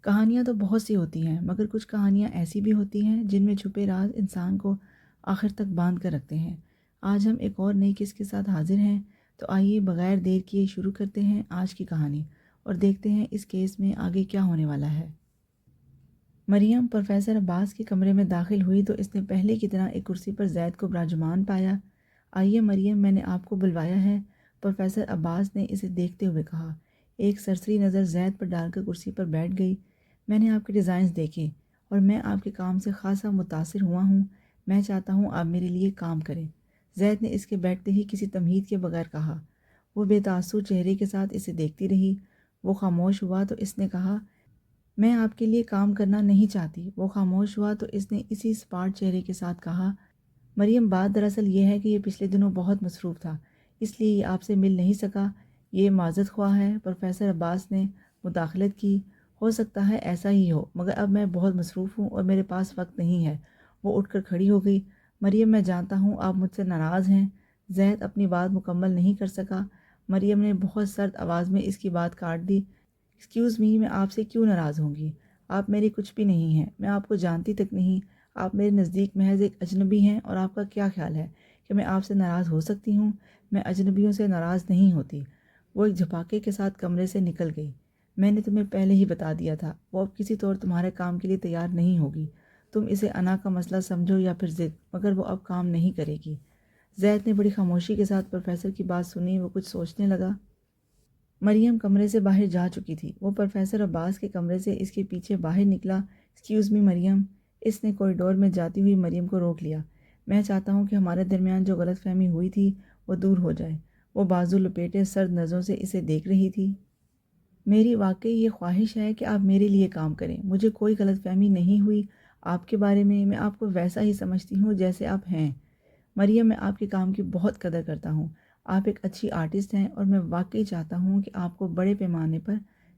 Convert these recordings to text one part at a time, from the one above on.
کہانیاں تو بہت سی ہوتی ہیں، مگر کچھ کہانیاں ایسی بھی ہوتی ہیں جن میں چھپے راز انسان کو آخر تک باندھ کر رکھتے ہیں۔ آج ہم ایک اور نئی قصے کے ساتھ حاضر ہیں، تو آئیے بغیر دیر کیے شروع کرتے ہیں آج کی کہانی اور دیکھتے ہیں اس کیس میں آگے کیا ہونے والا ہے۔ مریم پروفیسر عباس کے کمرے میں داخل ہوئی تو اس نے پہلے کی طرح ایک کرسی پر زید کو براجمان پایا۔ آئیے مریم، میں نے آپ کو بلوایا ہے، پروفیسر عباس نے اسے دیکھتے ہوئے کہا۔ ایک سرسری نظر زید پر ڈال کر کرسی پر بیٹھ گئی۔ میں نے آپ کے ڈیزائنز دیکھے اور میں آپ کے کام سے خاصا متاثر ہوا ہوں۔ میں چاہتا ہوں آپ میرے لیے کام کریں، زید نے اس کے بیٹھتے ہی کسی تمہید کے بغیر کہا۔ وہ بے تاثر چہرے کے ساتھ اسے دیکھتی رہی۔ وہ خاموش ہوا تو اس نے کہا، میں آپ کے لیے کام کرنا نہیں چاہتی۔ وہ خاموش ہوا تو اس نے اسی سپاٹ چہرے کے ساتھ کہا، مریم بات دراصل یہ ہے کہ یہ پچھلے دنوں بہت مصروف تھا، اس لیے یہ آپ سے مل نہیں سکا۔ یہ معذرت خواہ ہے، پروفیسر عباس نے مداخلت کی۔ ہو سکتا ہے ایسا ہی ہو، مگر اب میں بہت مصروف ہوں اور میرے پاس وقت نہیں ہے۔ وہ اٹھ کر کھڑی ہو گئی۔ مریم، میں جانتا ہوں آپ مجھ سے ناراض ہیں۔ زید اپنی بات مکمل نہیں کر سکا۔ مریم نے بہت سرد آواز میں اس کی بات کاٹ دی۔ ایکسکیوز می، میں آپ سے کیوں ناراض ہوں گی؟ آپ میری کچھ بھی نہیں ہیں، میں آپ کو جانتی تک نہیں۔ آپ میرے نزدیک محض ایک اجنبی ہیں اور آپ کا کیا خیال ہے کہ میں آپ سے ناراض ہو سکتی ہوں؟ میں اجنبیوں سے ناراض نہیں ہوتی۔ وہ ایک جھپاکے کے ساتھ کمرے سے نکل گئی۔ میں نے تمہیں پہلے ہی بتا دیا تھا، وہ اب کسی طور تمہارے کام کے لیے تیار نہیں ہوگی۔ تم اسے انا کا مسئلہ سمجھو یا پھر ضد، مگر وہ اب کام نہیں کرے گی۔ زید نے بڑی خاموشی کے ساتھ پروفیسر کی بات سنی۔ وہ کچھ سوچنے لگا۔ مریم کمرے سے باہر جا چکی تھی۔ وہ پروفیسر عباس کے کمرے سے اس کے پیچھے باہر نکلا۔ ایکسکیوز می مریم، اس نے کوریڈور میں جاتی ہوئی مریم کو روک لیا۔ میں چاہتا ہوں کہ ہمارے درمیان جو غلط فہمی ہوئی تھی وہ دور ہو جائے۔ وہ بازو لپیٹے سرد نظروں سے اسے دیکھ رہی تھی۔ میری واقعی یہ خواہش ہے کہ آپ میرے لیے کام کریں۔ مجھے کوئی غلط فہمی نہیں ہوئی آپ کے بارے میں آپ کو ویسا ہی سمجھتی ہوں جیسے آپ ہیں۔ مریم، میں آپ کے کام کی بہت قدر کرتا ہوں۔ آپ ایک اچھی آرٹسٹ ہیں اور میں واقعی چاہتا ہوں کہ آپ کو بڑے پیمانے پر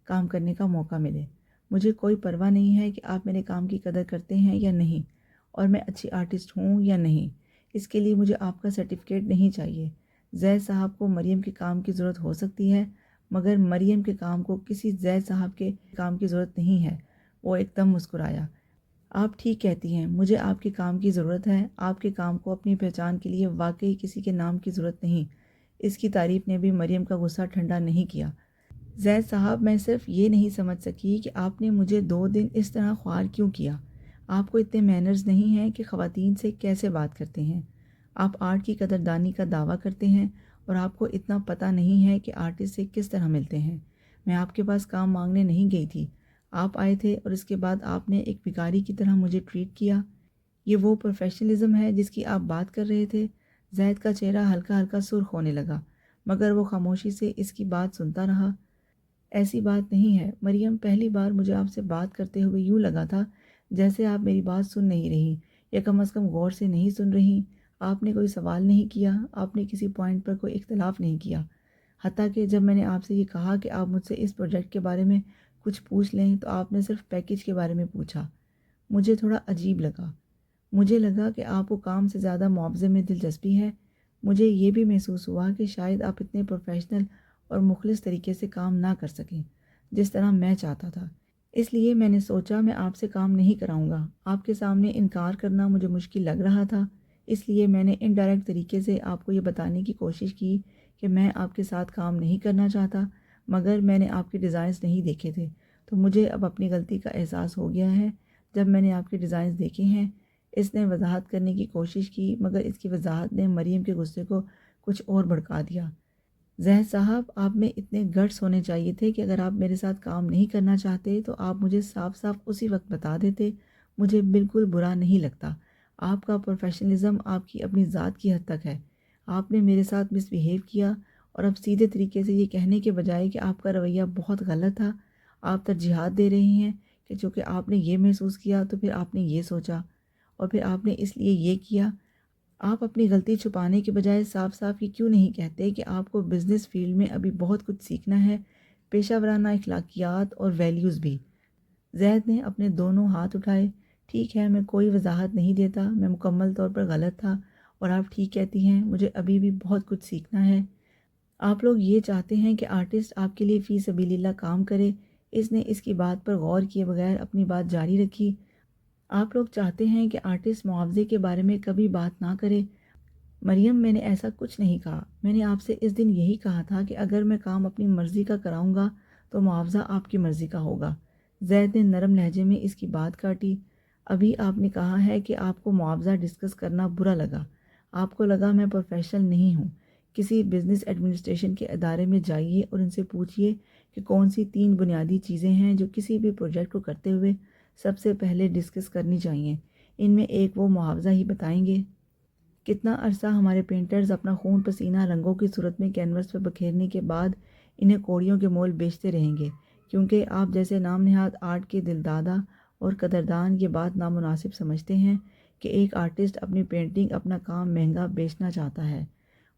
کام کرنے کا موقع ملے۔ مجھے کوئی پرواہ نہیں ہے کہ آپ میرے کام کی قدر کرتے ہیں یا نہیں، اور میں اچھی آرٹسٹ ہوں یا نہیں۔ اس کے لیے مجھے آپ کا سرٹیفکیٹ نہیں چاہیے۔ زید صاحب کو مریم کے کام کی ضرورت ہو سکتی ہے، مگر مریم کے کام کو کسی زید صاحب کے کام کی ضرورت نہیں ہے۔ وہ ایک دم مسکرایا۔ آپ ٹھیک کہتی ہیں، مجھے آپ کے کام کی ضرورت ہے۔ آپ کے کام کو اپنی پہچان کے لیے واقعی کسی کے نام کی ضرورت نہیں۔ اس کی تعریف نے بھی مریم کا غصہ ٹھنڈا نہیں کیا۔ زید صاحب، میں صرف یہ نہیں سمجھ سکی کہ آپ نے مجھے 2 دن اس طرح خوار کیوں کیا۔ آپ کو اتنے مینرز نہیں ہیں کہ خواتین سے کیسے بات کرتے ہیں۔ آپ آرٹ کی قدردانی کا دعویٰ کرتے ہیں اور آپ کو اتنا پتہ نہیں ہے کہ آرٹسٹ سے کس طرح ملتے ہیں۔ میں آپ کے پاس کام مانگنے نہیں گئی تھی، آپ آئے تھے اور اس کے بعد آپ نے ایک بھکاری کی طرح مجھے ٹریٹ کیا۔ یہ وہ پروفیشنلزم ہے جس کی آپ بات کر رہے تھے؟ زید کا چہرہ ہلکا ہلکا سرخ ہونے لگا، مگر وہ خاموشی سے اس کی بات سنتا رہا۔ ایسی بات نہیں ہے مریم، پہلی بار مجھے آپ سے بات کرتے ہوئے یوں لگا تھا جیسے آپ میری بات سن نہیں رہی، یا کم از کم غور سے نہیں سن رہی۔ آپ نے کوئی سوال نہیں کیا، آپ نے کسی پوائنٹ پر کوئی اختلاف نہیں کیا۔ حتیٰ کہ جب میں نے آپ سے یہ کہا کہ آپ مجھ سے اس پروجیکٹ کے بارے میں کچھ پوچھ لیں تو آپ نے صرف پیکیج کے بارے میں پوچھا۔ مجھے تھوڑا عجیب لگا۔ مجھے لگا کہ آپ کو کام سے زیادہ معاوضے میں دلچسپی ہے۔ مجھے یہ بھی محسوس ہوا کہ شاید آپ اتنے پروفیشنل اور مخلص طریقے سے کام نہ کر سکیں جس طرح میں چاہتا تھا۔ اس لیے میں نے سوچا میں آپ سے کام نہیں کراؤں گا۔ آپ کے سامنے انکار کرنا مجھے مشکل لگ رہا تھا، اس لیے میں نے انڈائریکٹ طریقے سے آپ کو یہ بتانے کی کوشش کی کہ میں آپ کے ساتھ کام نہیں کرنا چاہتا، مگر میں نے آپ کے ڈیزائنز نہیں دیکھے تھے، تو مجھے اب اپنی غلطی کا احساس ہو گیا ہے۔ جب میں نے آپ کے ڈیزائنز دیکھے ہیں، اس نے وضاحت کرنے کی کوشش کی، مگر اس کی وضاحت نے مریم کے غصے کو کچھ اور بھڑکا دیا۔ زید صاحب، آپ میں اتنے گٹس ہونے چاہیے تھے کہ اگر آپ میرے ساتھ کام نہیں کرنا چاہتے تو آپ مجھے صاف صاف اسی وقت بتا دیتے۔ مجھے بالکل برا نہیں لگتا۔ آپ کا پروفیشنلزم آپ کی اپنی ذات کی حد تک ہے۔ آپ نے میرے ساتھ مس بیہیو کیا، اور اب سیدھے طریقے سے یہ کہنے کے بجائے کہ آپ کا رویہ بہت غلط تھا، آپ ترجیحات دے رہے ہیں کہ چونکہ آپ نے یہ محسوس کیا تو پھر آپ نے یہ سوچا، اور پھر آپ نے اس لیے یہ کیا۔ آپ اپنی غلطی چھپانے کے بجائے صاف صاف یہ کیوں نہیں کہتے کہ آپ کو بزنس فیلڈ میں ابھی بہت کچھ سیکھنا ہے، پیشہ ورانہ اخلاقیات اور ویلیوز بھی؟ زید نے اپنے دونوں ہاتھ اٹھائے۔ ٹھیک ہے، میں کوئی وضاحت نہیں دیتا، میں مکمل طور پر غلط تھا، اور آپ ٹھیک کہتی ہیں، مجھے ابھی بھی بہت کچھ سیکھنا ہے۔ آپ لوگ یہ چاہتے ہیں کہ آرٹسٹ آپ کے لیے فی سبیل اللہ کام کرے، اس نے اس کی بات پر غور کیے بغیر اپنی بات جاری رکھی۔ آپ لوگ چاہتے ہیں کہ آرٹسٹ معاوضے کے بارے میں کبھی بات نہ کرے۔ مریم، میں نے ایسا کچھ نہیں کہا۔ میں نے آپ سے اس دن یہی کہا تھا کہ اگر میں کام اپنی مرضی کا کراؤں گا تو معاوضہ آپ کی مرضی کا ہوگا۔ زید نے نرم لہجے میں اس کی بات کاٹی۔ ابھی آپ نے کہا ہے کہ آپ کو معاوضہ ڈسکس کرنا برا لگا۔ آپ کو لگا میں پروفیشنل نہیں ہوں۔ کسی بزنس ایڈمنسٹریشن کے ادارے میں جائیے اور ان سے پوچھئے کہ کون سی 3 بنیادی چیزیں ہیں جو کسی بھی پروجیکٹ کو کرتے ہوئے سب سے پہلے ڈسکس کرنی چاہیے۔ ان میں ایک وہ معاوضہ ہی بتائیں گے۔ کتنا عرصہ ہمارے پینٹرز اپنا خون پسینہ رنگوں کی صورت میں کینوس پر بکھیرنے کے بعد انہیں کوڑیوں کے مول بیچتے رہیں گے، کیونکہ آپ جیسے نام نہاد آرٹ کے دلدادہ اور قدردان یہ بات نامناسب سمجھتے ہیں کہ ایک آرٹسٹ اپنی پینٹنگ، اپنا کام مہنگا بیچنا چاہتا ہے۔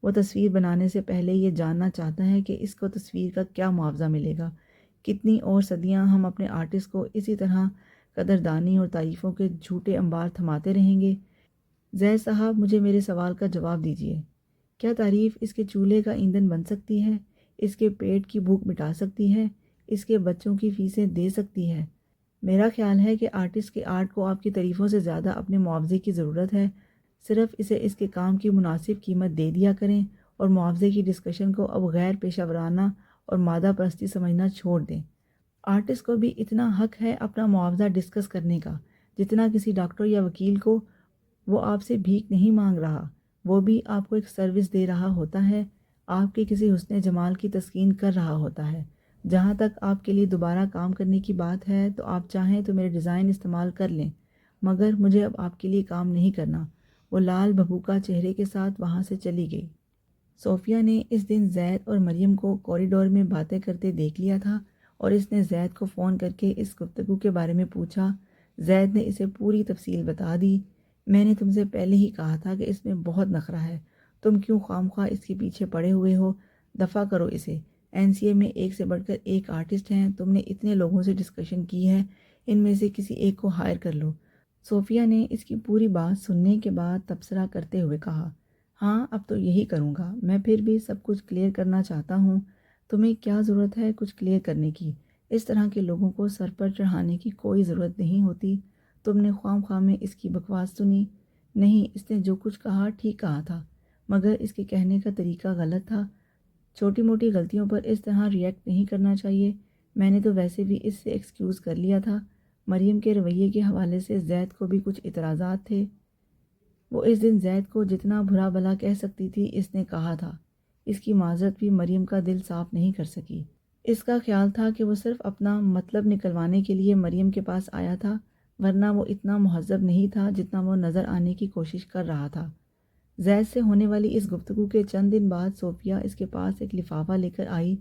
وہ تصویر بنانے سے پہلے یہ جاننا چاہتا ہے کہ اس کو تصویر کا کیا معاوضہ ملے گا۔ کتنی اور صدیاں ہم اپنے آرٹسٹ کو اسی طرح قدردانی اور تعریفوں کے جھوٹے انبار تھماتے رہیں گے؟ زید صاحب، مجھے میرے سوال کا جواب دیجیے۔ کیا تعریف اس کے چولہے کا ایندھن بن سکتی ہے؟ اس کے پیٹ کی بھوک مٹا سکتی ہے؟ اس کے بچوں کی فیسیں دے سکتی ہے؟ میرا خیال ہے کہ آرٹسٹ کے آرٹ کو آپ کی تعریفوں سے زیادہ اپنے معاوضے کی ضرورت ہے۔ صرف اسے اس کے کام کی مناسب قیمت دے دیا کریں اور معاوضے کی ڈسکشن کو اب غیر پیشہ ورانہ اور مادہ پرستی سمجھنا چھوڑ دیں۔ آرٹسٹ کو بھی اتنا حق ہے اپنا معاوضہ ڈسکس کرنے کا جتنا کسی ڈاکٹر یا وکیل کو۔ وہ آپ سے بھیک نہیں مانگ رہا، وہ بھی آپ کو ایک سروس دے رہا ہوتا ہے، آپ کے کسی حسن جمال کی تسکین کر رہا ہوتا ہے۔ جہاں تک آپ کے لیے دوبارہ کام کرنے کی بات ہے تو آپ چاہیں تو میرے ڈیزائن استعمال کر لیں، مگر مجھے اب آپ کے لیے کام نہیں کرنا۔ وہ لال بھبوکا چہرے کے ساتھ وہاں سے چلی گئی۔ صوفیہ نے اس دن زید اور مریم کو کوریڈور میں باتیں کرتے دیکھ لیا تھا اور اس نے زید کو فون کر کے اس گفتگو کے بارے میں پوچھا۔ زید نے اسے پوری تفصیل بتا دی۔ میں نے تم سے پہلے ہی کہا تھا کہ اس میں بہت نخرہ ہے، تم کیوں خواہ اس کے پیچھے پڑے ہوئے ہو؟ دفع کرو اسے۔ NCA میں ایک سے بڑھ کر ایک آرٹسٹ ہیں، تم نے اتنے لوگوں سے ڈسکشن کی ہے، ان میں سے کسی ایک کو ہائر کر لو۔ صوفیہ نے اس کی پوری بات سننے کے بعد تبصرہ کرتے ہوئے کہا، ہاں اب تو یہی کروں گا۔ میں پھر بھی سب کچھ کلیئر کرنا چاہتا ہوں۔ تمہیں کیا ضرورت ہے کچھ کلیئر کرنے کی؟ اس طرح کے لوگوں کو سر پر چڑھانے کی کوئی ضرورت نہیں ہوتی۔ تم نے خواہ میں اس کی بکواس سنی؟ نہیں، اس نے جو کچھ کہا ٹھیک کہا تھا، مگر اس کے کہنے کا طریقہ غلط تھا۔ چھوٹی موٹی غلطیوں پر اس طرح ریئیکٹ نہیں کرنا چاہیے۔ میں نے تو ویسے بھی اس سے ایکسکیوز کر لیا تھا۔ مریم کے رویے کے حوالے سے زید کو بھی کچھ اعتراضات تھے۔ وہ اس دن زید کو جتنا برا بھلا کہہ سکتی تھی اس نے کہا تھا۔ اس کی معذرت بھی مریم کا دل صاف نہیں کر سکی۔ اس کا خیال تھا کہ وہ صرف اپنا مطلب نکلوانے کے لیے مریم کے پاس آیا تھا، ورنہ وہ اتنا مہذب نہیں تھا جتنا وہ نظر آنے کی کوشش کر رہا تھا۔ زید سے ہونے والی اس گفتگو کے چند دن بعد صوفیہ اس کے پاس ایک لفافہ لے کر آئی۔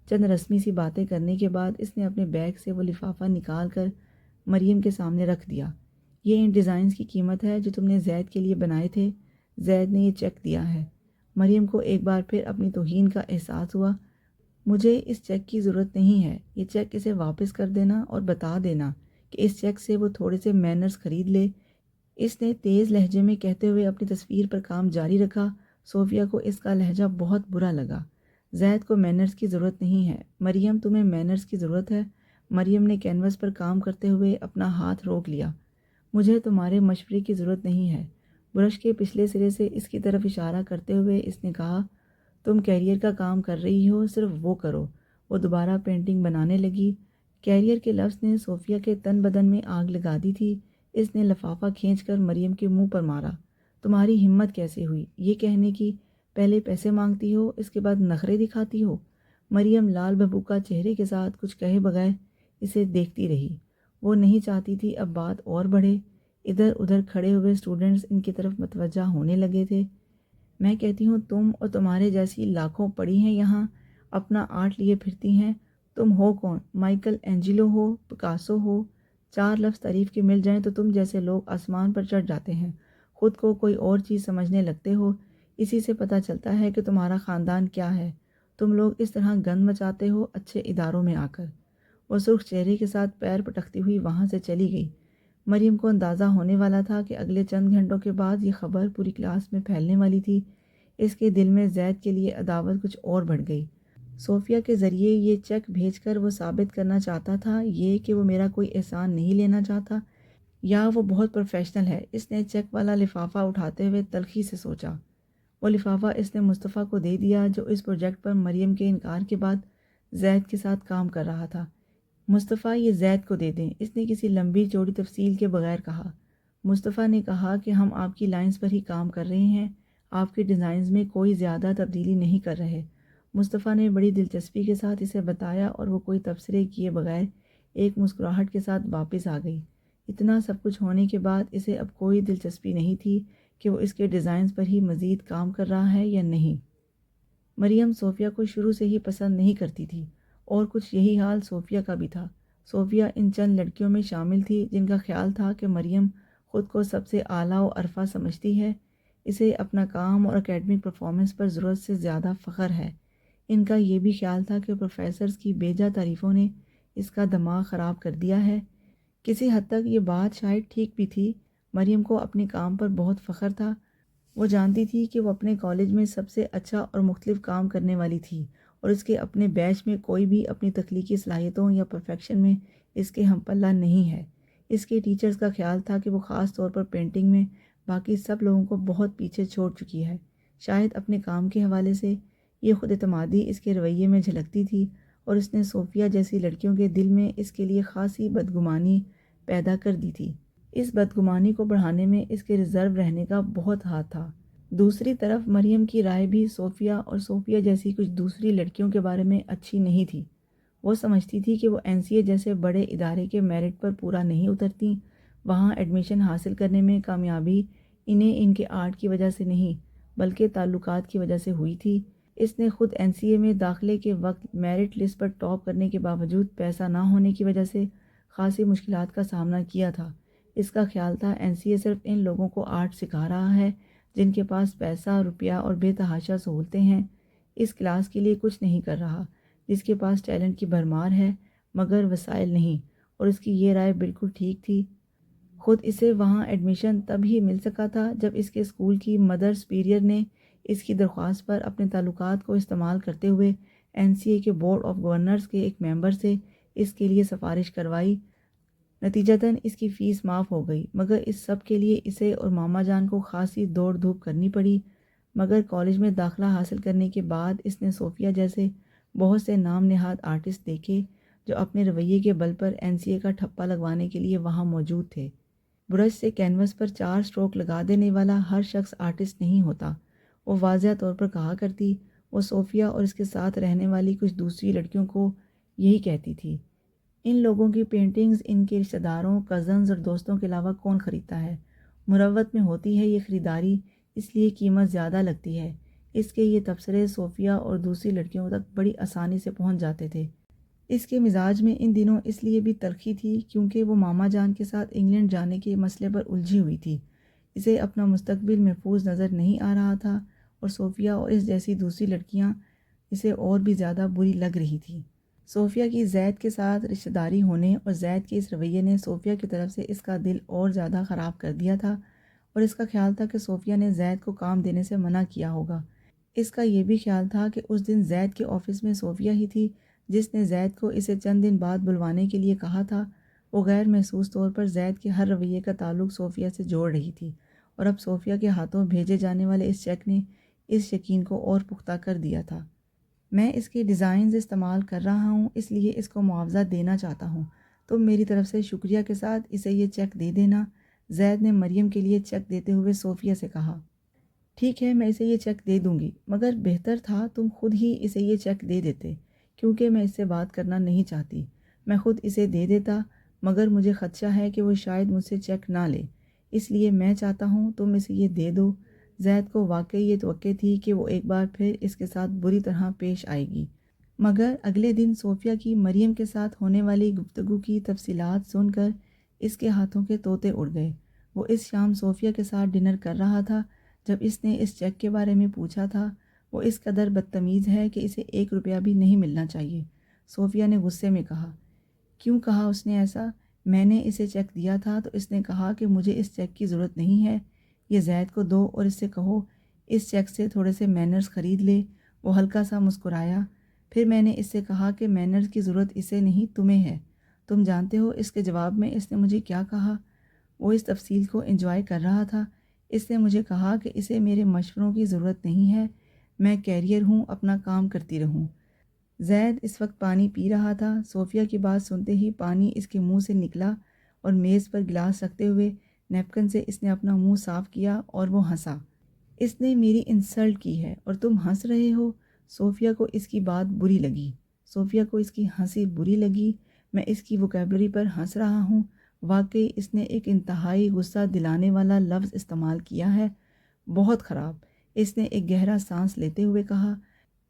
چند رسمی سی باتیں کرنے کے بعد اس نے اپنے بیگ سے وہ لفافہ نکال کر مریم کے سامنے رکھ دیا۔ یہ ان ڈیزائنز کی قیمت ہے جو تم نے زید کے لیے بنائے تھے۔ زید نے یہ چیک دیا ہے۔ مریم کو ایک بار پھر اپنی توہین کا احساس ہوا۔ مجھے اس چیک کی ضرورت نہیں ہے۔ یہ چیک اسے واپس کر دینا اور بتا دینا کہ اس چیک سے وہ تھوڑے سے مینرز خرید لے۔ اس نے تیز لہجے میں کہتے ہوئے اپنی تصویر پر کام جاری رکھا۔ صوفیہ کو اس کا لہجہ بہت برا لگا۔ زید کو مینرز کی ضرورت نہیں ہے۔ مریم، تمہیں مینرز کی ضرورت ہے۔ مریم نے کینوس پر کام کرتے ہوئے اپنا ہاتھ روک لیا۔ مجھے تمہارے مشورے کی ضرورت نہیں ہے۔ برش کے پچھلے سرے سے اس کی طرف اشارہ کرتے ہوئے اس نے کہا، تم کیریئر کا کام کر رہی ہو، صرف وہ کرو۔ وہ دوبارہ پینٹنگ بنانے لگی۔ کیریئر کے لفظ نے صوفیہ کے تن بدن میں آگ لگا دی تھی۔ اس نے لفافہ کھینچ کر مریم کے منہ پر مارا۔ تمہاری ہمت کیسے ہوئی یہ کہنے کی؟ پہلے پیسے مانگتی ہو، اس کے بعد نخرے دکھاتی ہو۔ مریم لال بھبوکا چہرے کے ساتھ کچھ کہے بغیر اسے دیکھتی رہی۔ وہ نہیں چاہتی تھی اب بات اور بڑھے۔ ادھر ادھر کھڑے ہوئے اسٹوڈنٹس ان کی طرف متوجہ ہونے لگے تھے۔ میں کہتی ہوں تم اور تمہارے جیسی لاکھوں پڑی ہیں یہاں، اپنا آرٹ لیے پھرتی ہیں۔ تم ہو کون؟ مائیکل اینجلو ہو؟ پکاسو ہو؟ 4 لفظ تعریف کے مل جائیں تو تم جیسے لوگ آسمان پر چڑھ جاتے ہیں، خود کو کوئی اور چیز سمجھنے لگتے ہو۔ اسی سے پتہ چلتا ہے کہ تمہارا خاندان کیا ہے۔ تم لوگ اس طرح گند مچاتے ہو اچھے اداروں میں آ کر۔ وہ سرخ چہرے کے ساتھ پیر پٹکتی ہوئی وہاں سے چلی گئی۔ مریم کو اندازہ ہونے والا تھا کہ اگلے چند گھنٹوں کے بعد یہ خبر پوری کلاس میں پھیلنے والی تھی۔ اس کے دل میں زید کے لیے عداوت کچھ اور بڑھ گئی۔ صوفیہ کے ذریعے یہ چیک بھیج کر وہ ثابت کرنا چاہتا تھا یہ کہ وہ میرا کوئی احسان نہیں لینا چاہتا یا وہ بہت پروفیشنل ہے۔ اس نے چیک والا لفافہ اٹھاتے ہوئے تلخی سے سوچا۔ وہ لفافہ اس نے مصطفیٰ کو دے دیا جو اس پروجیکٹ پر مریم کے انکار کے بعد زید کے ساتھ کام کر رہا تھا۔ مصطفیٰ یہ زید کو دے دیں، اس نے کسی لمبی چوڑی تفصیل کے بغیر کہا۔ مصطفیٰ نے کہا کہ ہم آپ کی لائنز پر ہی کام کر رہے ہیں، آپ کے ڈیزائنز میں کوئی زیادہ تبدیلی نہیں کر رہے۔ مصطفیٰ نے بڑی دلچسپی کے ساتھ اسے بتایا اور وہ کوئی تبصرے کیے بغیر ایک مسکراہٹ کے ساتھ واپس آ گئی۔ اتنا سب کچھ ہونے کے بعد اسے اب کوئی دلچسپی نہیں تھی کہ وہ اس کے ڈیزائنز پر ہی مزید کام کر رہا ہے یا نہیں۔ مریم صوفیہ کو شروع سے ہی پسند نہیں کرتی تھی اور کچھ یہی حال صوفیہ کا بھی تھا۔ صوفیہ ان چند لڑکیوں میں شامل تھی جن کا خیال تھا کہ مریم خود کو سب سے اعلیٰ و ارفع سمجھتی ہے، اسے اپنا کام اور اکیڈمک پرفارمنس پر ضرورت سے زیادہ فخر ہے۔ ان کا یہ بھی خیال تھا کہ پروفیسرز کی بیجا تعریفوں نے اس کا دماغ خراب کر دیا ہے۔ کسی حد تک یہ بات شاید ٹھیک بھی تھی۔ مریم کو اپنے کام پر بہت فخر تھا۔ وہ جانتی تھی کہ وہ اپنے کالج میں سب سے اچھا اور مختلف کام کرنے والی تھی اور اس کے اپنے بیچ میں کوئی بھی اپنی تخلیقی صلاحیتوں یا پرفیکشن میں اس کے ہم پلہ نہیں ہے۔ اس کے ٹیچرز کا خیال تھا کہ وہ خاص طور پر پینٹنگ میں باقی سب لوگوں کو بہت پیچھے چھوڑ چکی ہے۔ شاید اپنے کام کے حوالے سے یہ خود اعتمادی اس کے رویے میں جھلکتی تھی اور اس نے صوفیہ جیسی لڑکیوں کے دل میں اس کے لیے خاصی بدگمانی پیدا کر دی تھی۔ اس بدگمانی کو بڑھانے میں اس کے ریزرو رہنے کا بہت ہاتھ تھا۔ دوسری طرف مریم کی رائے بھی صوفیہ اور صوفیہ جیسی کچھ دوسری لڑکیوں کے بارے میں اچھی نہیں تھی۔ وہ سمجھتی تھی کہ وہ NCA جیسے بڑے ادارے کے میرٹ پر پورا نہیں اترتی۔ وہاں ایڈمیشن حاصل کرنے میں کامیابی انہیں ان کے آرٹ کی وجہ سے نہیں بلکہ تعلقات کی وجہ سے ہوئی تھی۔ اس نے خود NCA میں داخلے کے وقت میرٹ لسٹ پر ٹاپ کرنے کے باوجود پیسہ نہ ہونے کی وجہ سے خاصی مشکلات کا سامنا کیا تھا۔ اس کا خیال تھا NCA صرف ان لوگوں کو آرٹ سکھا رہا ہے جن کے پاس پیسہ، روپیہ اور بے تحاشا سہولتیں ہیں، اس کلاس کے لیے کچھ نہیں کر رہا جس کے پاس ٹیلنٹ کی بھرمار ہے مگر وسائل نہیں۔ اور اس کی یہ رائے بالکل ٹھیک تھی۔ خود اسے وہاں ایڈمیشن تب ہی مل سکا تھا جب اس کے اسکول کی مدر سپیریئر نے اس کی درخواست پر اپنے تعلقات کو استعمال کرتے ہوئے NCA کے بورڈ آف گورنرز کے ایک ممبر سے اس کے لیے سفارش کروائی۔ نتیجتاً اس کی فیس معاف ہو گئی، مگر اس سب کے لیے اسے اور ماما جان کو خاصی دوڑ دھوپ کرنی پڑی۔ مگر کالج میں داخلہ حاصل کرنے کے بعد اس نے صوفیہ جیسے بہت سے نام نہاد آرٹسٹ دیکھے جو اپنے رویے کے بل پر NCA کا ٹھپا لگوانے کے لیے وہاں موجود تھے۔ برش سے کینوس پر 4 اسٹروک لگا دینے والا ہر شخص آرٹسٹ نہیں ہوتا، وہ واضح طور پر کہا کرتی۔ وہ صوفیہ اور اس کے ساتھ رہنے والی کچھ دوسری لڑکیوں کو یہی کہتی تھی۔ ان لوگوں کی پینٹنگز ان کے رشتہ داروں، کزنز اور دوستوں کے علاوہ کون خریدتا ہے؟ مروت میں ہوتی ہے یہ خریداری، اس لیے قیمت زیادہ لگتی ہے۔ اس کے یہ تبصرے صوفیہ اور دوسری لڑکیوں تک بڑی آسانی سے پہنچ جاتے تھے۔ اس کے مزاج میں ان دنوں اس لیے بھی تلخی تھی کیونکہ وہ ماما جان کے ساتھ انگلینڈ جانے کے مسئلے پر الجھی ہوئی تھی۔ اسے اپنا مستقبل محفوظ نظر نہیں آ رہا تھا اور صوفیہ اور اس جیسی دوسری لڑکیاں اسے اور بھی زیادہ بری لگ رہی تھیں۔ صوفیہ کی زید کے ساتھ رشتہ داری ہونے اور زید کے اس رویے نے صوفیہ کی طرف سے اس کا دل اور زیادہ خراب کر دیا تھا اور اس کا خیال تھا کہ صوفیہ نے زید کو کام دینے سے منع کیا ہوگا۔ اس کا یہ بھی خیال تھا کہ اس دن زید کے آفس میں صوفیہ ہی تھی جس نے زید کو اسے چند دن بعد بلوانے کے لیے کہا تھا۔ وہ غیر محسوس طور پر زید کے ہر رویے کا تعلق صوفیہ سے جوڑ رہی تھی اور اب صوفیہ کے ہاتھوں بھیجے جانے والے اس چیک نے اس یقین کو اور پختہ کر دیا تھا۔ میں اس کے ڈیزائنز استعمال کر رہا ہوں اس لیے اس کو معاوضہ دینا چاہتا ہوں، تم میری طرف سے شکریہ کے ساتھ اسے یہ چیک دے دینا۔ زید نے مریم کے لیے چیک دیتے ہوئے صوفیہ سے کہا۔ ٹھیک ہے، میں اسے یہ چیک دے دوں گی، مگر بہتر تھا تم خود ہی اسے یہ چیک دے دیتے کیونکہ میں اس سے بات کرنا نہیں چاہتی۔ میں خود اسے دے دیتا مگر مجھے خدشہ ہے کہ وہ شاید مجھ سے چیک نہ لے، اس لیے میں چاہتا ہوں تم اسے یہ دے دو۔ زید کو واقعی یہ توقع تھی کہ وہ ایک بار پھر اس کے ساتھ بری طرح پیش آئے گی، مگر اگلے دن صوفیہ کی مریم کے ساتھ ہونے والی گفتگو کی تفصیلات سن کر اس کے ہاتھوں کے طوطے اڑ گئے۔ وہ اس شام صوفیہ کے ساتھ ڈنر کر رہا تھا جب اس نے اس چیک کے بارے میں پوچھا تھا۔ وہ اس قدر بدتمیز ہے کہ اسے 1 روپیہ بھی نہیں ملنا چاہیے، صوفیہ نے غصے میں کہا۔ کیوں کہا اس نے ایسا؟ میں نے اسے چیک دیا تھا تو اس نے کہا کہ مجھے اس چیک کی ضرورت نہیں ہے، یہ زید کو دو اور اس سے کہو اس چیک سے تھوڑے سے مینرز خرید لے۔ وہ ہلکا سا مسکرایا۔ پھر میں نے اس سے کہا کہ مینرز کی ضرورت اسے نہیں تمہیں ہے۔ تم جانتے ہو اس کے جواب میں اس نے مجھے کیا کہا؟ وہ اس تفصیل کو انجوائے کر رہا تھا۔ اس نے مجھے کہا کہ اسے میرے مشوروں کی ضرورت نہیں ہے، میں کیریئر ہوں، اپنا کام کرتی رہوں۔ زید اس وقت پانی پی رہا تھا۔ صوفیہ کی بات سنتے ہی پانی اس کے منہ سے نکلا اور میز پر گلاس رکھتے ہوئے نیپکن سے اس نے اپنا منہ صاف کیا اور وہ ہنسا۔ اس نے میری انسلٹ کی ہے اور تم ہنس رہے ہو؟ صوفیہ کو اس کی بات بری لگی۔ صوفیہ کو اس کی ہنسی بری لگی۔ میں اس کی ووکیبلری پر ہنس رہا ہوں۔ واقعی اس نے ایک انتہائی غصہ دلانے والا لفظ استعمال کیا ہے۔ بہت خراب، اس نے ایک گہرا سانس لیتے ہوئے کہا۔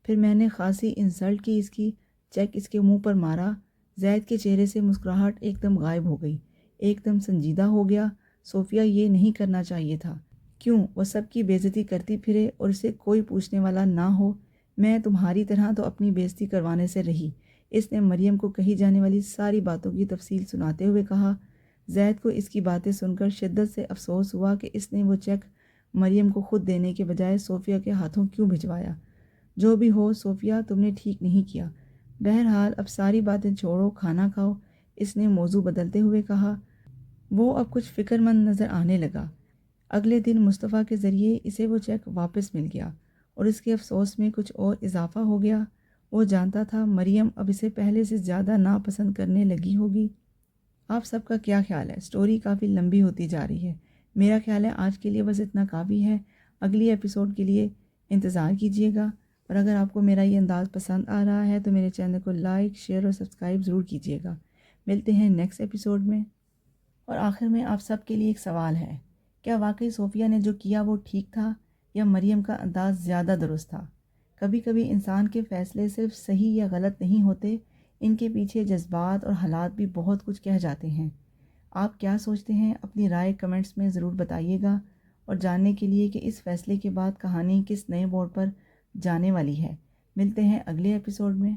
پھر میں نے خاصی انسلٹ کی اس کی، چیک اس کے منہ پر مارا۔ زید کے چہرے سے مسکراہٹ ایک دم غائب ہو گئی، ایک دم سنجیدہ ہو گیا۔ صوفیہ یہ نہیں کرنا چاہیے تھا۔ کیوں وہ سب کی بے عزتی کرتی پھرے اور اسے کوئی پوچھنے والا نہ ہو؟ میں تمہاری طرح تو اپنی بے عزتی کروانے سے رہی۔ اس نے مریم کو کہی جانے والی ساری باتوں کی تفصیل سناتے ہوئے کہا۔ زید کو اس کی باتیں سن کر شدت سے افسوس ہوا کہ اس نے وہ چیک مریم کو خود دینے کے بجائے صوفیہ کے ہاتھوں کیوں بھجوایا۔ جو بھی ہو صوفیہ، تم نے ٹھیک نہیں کیا۔ بہرحال اب ساری باتیں چھوڑو، کھانا کھاؤ، اس نے موضوع بدلتے ہوئے کہا۔ وہ اب کچھ فکر مند نظر آنے لگا۔ اگلے دن مصطفیٰ کے ذریعے اسے وہ چیک واپس مل گیا اور اس کے افسوس میں کچھ اور اضافہ ہو گیا۔ وہ جانتا تھا مریم اب اسے پہلے سے زیادہ ناپسند کرنے لگی ہوگی۔ آپ سب کا کیا خیال ہے؟ سٹوری کافی لمبی ہوتی جا رہی ہے۔ میرا خیال ہے آج کے لیے بس اتنا کافی ہے۔ اگلی ایپیسوڈ کے لیے انتظار کیجیے گا، اور اگر آپ کو میرا یہ انداز پسند آ رہا ہے تو میرے چینل کو لائک، شیئر اور سبسکرائب ضرور کیجیے گا۔ ملتے ہیں نیکسٹ ایپیسوڈ میں۔ اور آخر میں آپ سب کے لیے ایک سوال ہے، کیا واقعی صوفیہ نے جو کیا وہ ٹھیک تھا یا مریم کا انداز زیادہ درست تھا؟ کبھی کبھی انسان کے فیصلے صرف صحیح یا غلط نہیں ہوتے، ان کے پیچھے جذبات اور حالات بھی بہت کچھ کہہ جاتے ہیں۔ آپ کیا سوچتے ہیں؟ اپنی رائے کمنٹس میں ضرور بتائیے گا، اور جاننے کے لیے کہ اس فیصلے کے بعد کہانی کس نئے موڑ پر جانے والی ہے۔ ملتے ہیں اگلے ایپیسوڈ میں۔